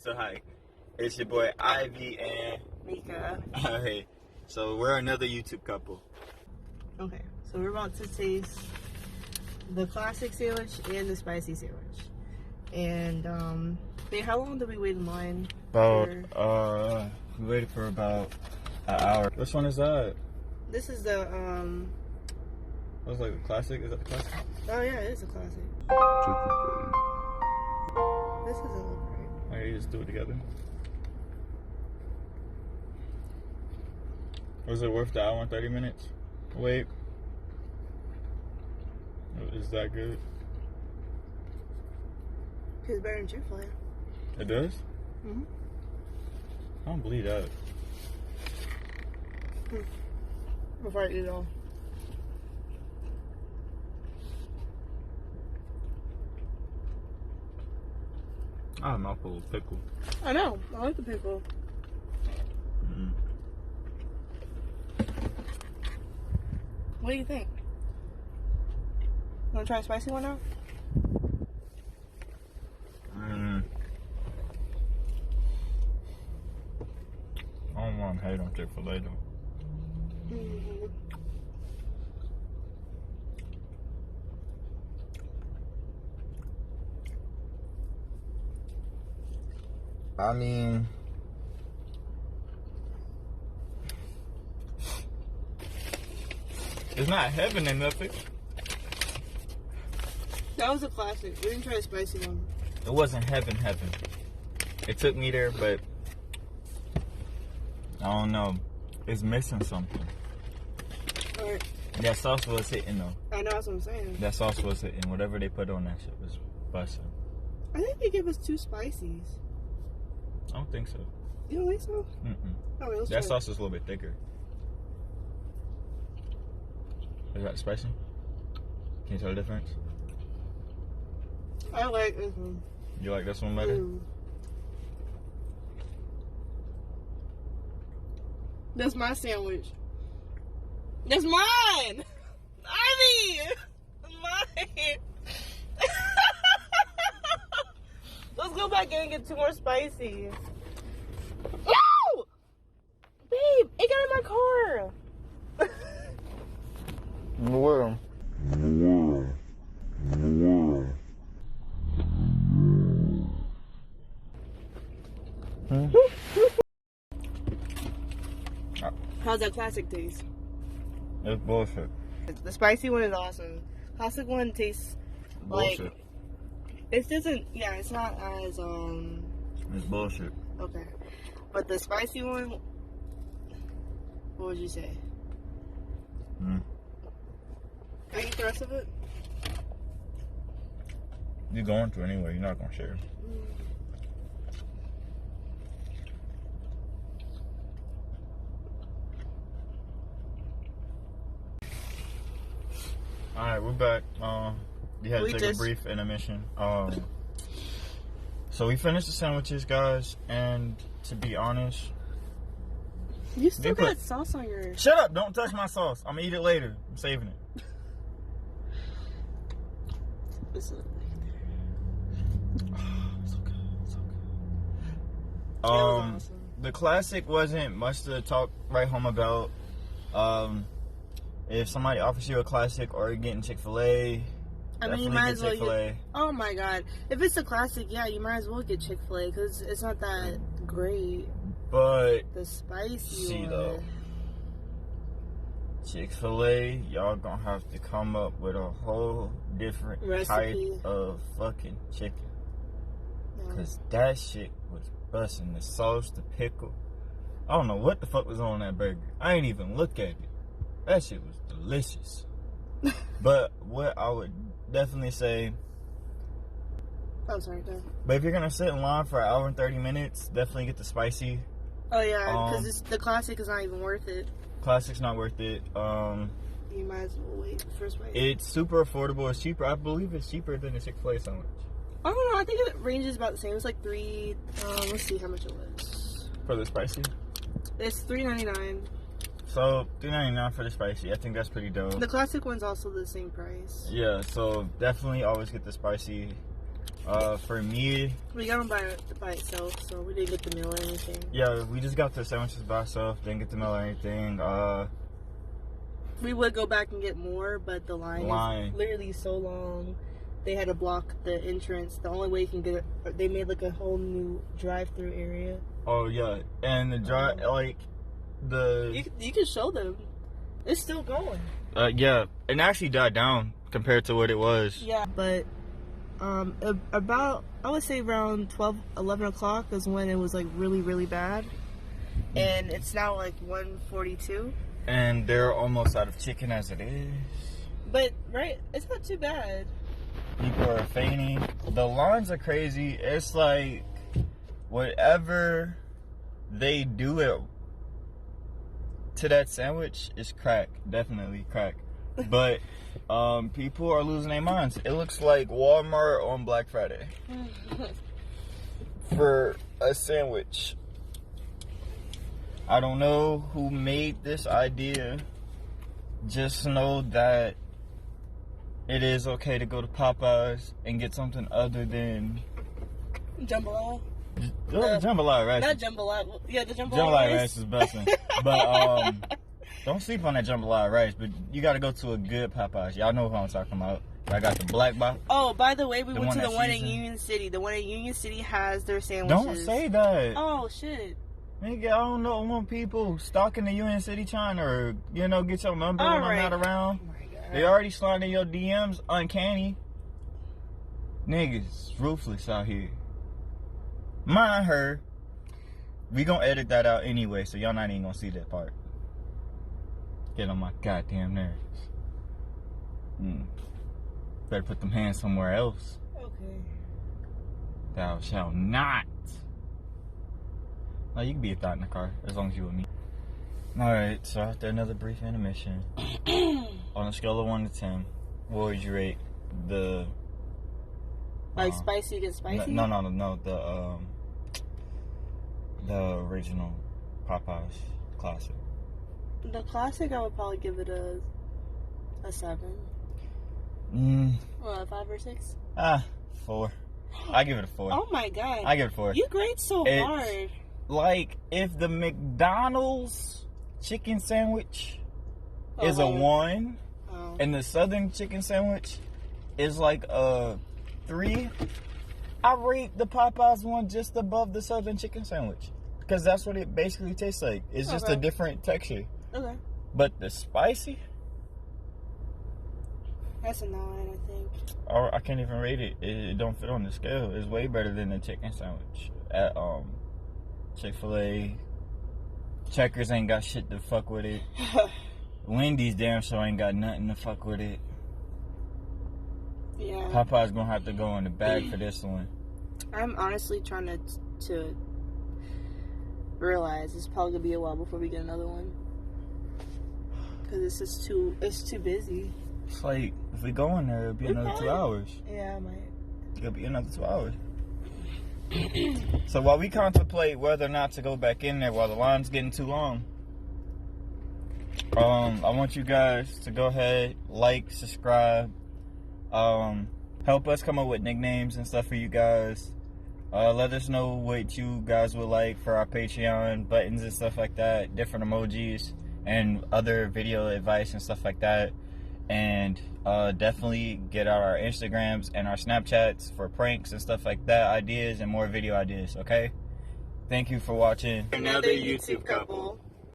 So hi, it's your boy Ivy and Mika. Hey, so we're another YouTube couple. Okay, so we're about to taste the classic sandwich and the spicy sandwich. And babe, how long did we wait in line? We waited for about an hour. Which one is that? This is the That was like a classic. Is that the classic? Oh yeah, it is a classic. This is a little great. Alright, you just do it together. Was it worth the hour and 30 minutes? Wait. Is that good? It's better than Chick-fil-A. It does? Mm-hmm. I don't believe that. Before I eat it all. I have a mouthful of pickle. I know. I like the pickle. Mm. What do you think? Want to try a spicy one now? I don't want to hate on Chick-fil-A though. Mm-hmm. I mean, it's not heaven and nothing. That was a classic. We didn't try a spicy one. It wasn't heaven. It took me there, but I don't know. It's missing something. Alright. That sauce was hitting though. I know, that's what I'm saying. That sauce was hitting. Whatever they put on that shit was busting. I think they give us 2 spicies. I don't think so. You don't think so? Mm-mm. Oh, wait, let's That try sauce is a little bit thicker. Is that spicy? Can you tell the difference? I like this one. You like this one better? That's my sandwich. That's mine! Ivy! Mine! Let's go back in and get 2 more spicy. No! Babe, it got in my car! Where? How's that classic taste? It's bullshit. The spicy one is awesome. Classic one tastes Bullshit. like it doesn't. Yeah, it's not as It's bullshit. Okay, but the spicy one. What would you say? Mm. I eat the rest of it. You're going to anyway. You're not gonna share. Alright, we're back. We had to take a brief intermission. So we finished the sandwiches, guys, and to be honest, You still got sauce on your. Shut up! Don't touch my sauce. I'm gonna eat it later. I'm saving it. It's okay. It's okay. It was awesome. The classic wasn't much to talk right home about. If somebody offers you a classic or you're getting Chick-fil-A, I mean, you might as well get. Oh my god! If it's a classic, yeah, you might as well get Chick-fil-A because it's not that great. But The spicy one. though, Chick-fil-A, y'all gonna have to come up with a whole different Recipe. type of fucking chicken. Yeah. Cause that shit was busting. The sauce, the pickle. I don't know what the fuck was on that burger. I ain't even look at it. That shit was delicious. But what I would definitely say. Oh, sorry, go. But if you're gonna sit in line for an hour and 30 minutes, definitely get the spicy. Oh yeah, because the classic is not even worth it. Classic's not worth it. You might as well wait for spicy. It's super affordable. It's cheaper. I believe it's cheaper than the Chick-fil-A sandwich. I don't know. I think it ranges about the same. It's like $3. Let's see how much it was. For the spicy? It's $3.99. So $3.99 for the spicy. I think that's pretty dope. The classic one's also the same price. Yeah, so definitely always get the spicy. For me, We got them by itself, so we didn't get the meal or anything. yeah, we just got the sandwiches by ourselves. Didn't get the meal or anything. We would go back and get more, but the line is literally so long. They had to block the entrance. The only way you can get it, they made like a whole new drive-through area. Oh yeah, and the drive you can show them. It's still going. Yeah, it actually died down compared to what it was. Yeah, but about, I would say around 11 o'clock is when it was like really, really bad. And it's now like 1:42. And they're almost out of chicken as it is. But, right, it's not too bad. People are fainting. The lines are crazy. It's like whatever they do it to that sandwich is crack. Definitely crack. But people are losing their minds. It looks like Walmart on Black Friday for a sandwich. I don't know who made this idea. Just know that it is okay to go to Popeyes and get something other than jambalaya. Jambalaya rice. Not jambalaya. Yeah, the jambalaya Jambalaya rice is busting. But don't sleep on that jambalaya rice. But you got to go to a good Popeyes. Y'all know who I'm talking about. I got the black box. Oh, by the way, we went to the one in Union City. The one in Union City has their sandwiches. Don't say that. Oh shit. Nigga, I don't know. I want people stalking the Union City trying to, get your number when I'm not around. Oh my God. They already sliding your DMs. Uncanny. Niggas ruthless out here. Mind her. We gonna edit that out anyway, so y'all not even gonna see that part. Get on my goddamn nerves. Better put them hands somewhere else. Okay. Thou shalt not. No, you can be a thought in the car as long as you with me. Alright, so after another brief intermission, on a scale of 1 to 10, what would you rate the spicy against spicy? No, the original Popeyes classic. The classic, I would probably give it a 7. Well, a 5 or 6? 4. I give it a 4. Oh my God. I give it a 4. You grade so hard. Like, if the McDonald's chicken sandwich is a 1, and the Southern chicken sandwich is like a 3, I rate the Popeyes one just above the Southern chicken sandwich. Because that's what it basically tastes like. It's just a different texture. Okay. But the spicy? That's a 9, I think. I can't even rate it. It don't fit on the scale. It's way better than the chicken sandwich at Chick-fil-A. Checkers ain't got shit to fuck with it. Wendy's damn sure ain't got nothing to fuck with it. Yeah. Popeye's gonna have to go in the bag for this one. I'm honestly trying to realize it's probably gonna be a while before we get another one. Cause it's too busy. It's like, if we go in there, it'll be another 2 hours. Yeah, I might. It'll be another 2 hours. So while we contemplate whether or not to go back in there while the line's getting too long, I want you guys to go ahead, like, subscribe, help us come up with nicknames and stuff for you guys. Let us know what you guys would like for our Patreon buttons and stuff like that, different emojis and other video advice and stuff like that. And definitely get out our Instagrams and our Snapchats for pranks and stuff like that, ideas and more video ideas, okay? Thank you for watching. Another YouTube couple.